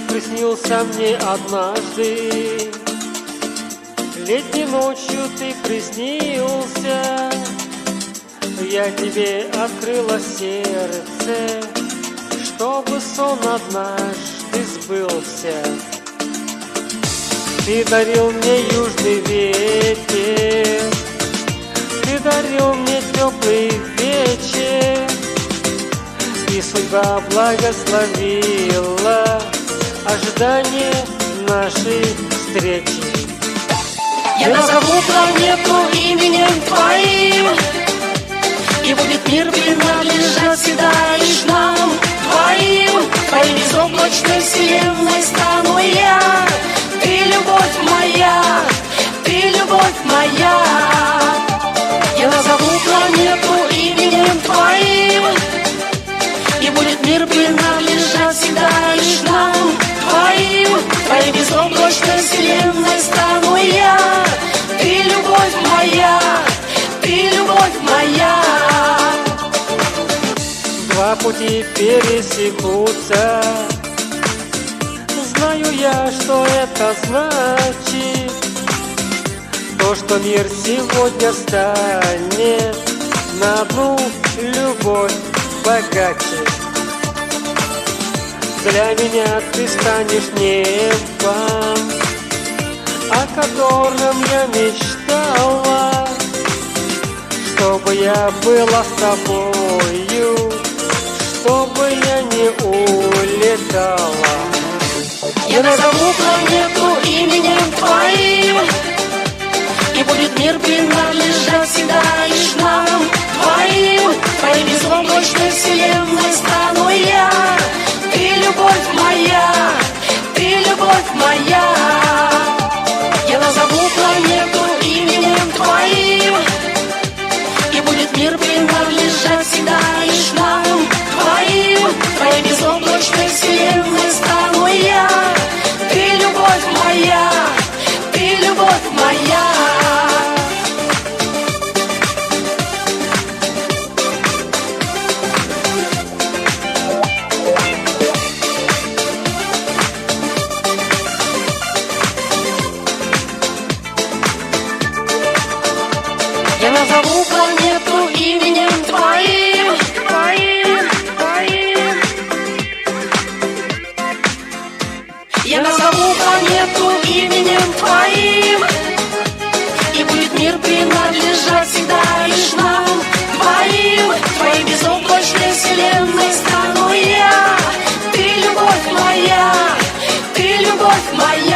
приснился мне однажды. Летней ночью ты приснился, я тебе открыла сердце, чтобы сон однажды сбылся. Ты дарил мне южный ветер, ты дарил мне теплый вечер, и судьба благословила ожидание нашей встречи. Я назову планету именем твоим, и будет мир принадлежать всегда лишь нам двоим. Твоей безоблачной вселенной стану я. Ты любовь моя, ты любовь моя. Я назову планету именем твоим, и будет мир принадлежать всегда лишь нам двоим. Твоей безоблачной вселенной стану я. Ты любовь моя, ты любовь моя. Два пути пересекутся, знаю я, что это значит. То, что мир сегодня станет на одну любовь богаче. Для меня ты станешь небом, о котором я мечтала, чтобы я была с тобою, чтобы я не улетала. Я назову планету именем твоим, и будет мир принадлежать всегда лишь нам двоим. Твоей безоблачной вселенной стану я. Ты любовь моя, ты любовь моя. Я назову планету именем твоим, и будет мир принадлежать всегда лишь нам двоим. Твоей безоблачной вселенной стану я. Ты любовь моя, ты любовь моя. Я назову планету именем твоим, твоим, твоим. Я назову планету именем твоим, и будет мир принадлежать всегда лишь нам двоим. Твоей безоблачной вселенной стану я. Ты любовь моя, ты любовь моя.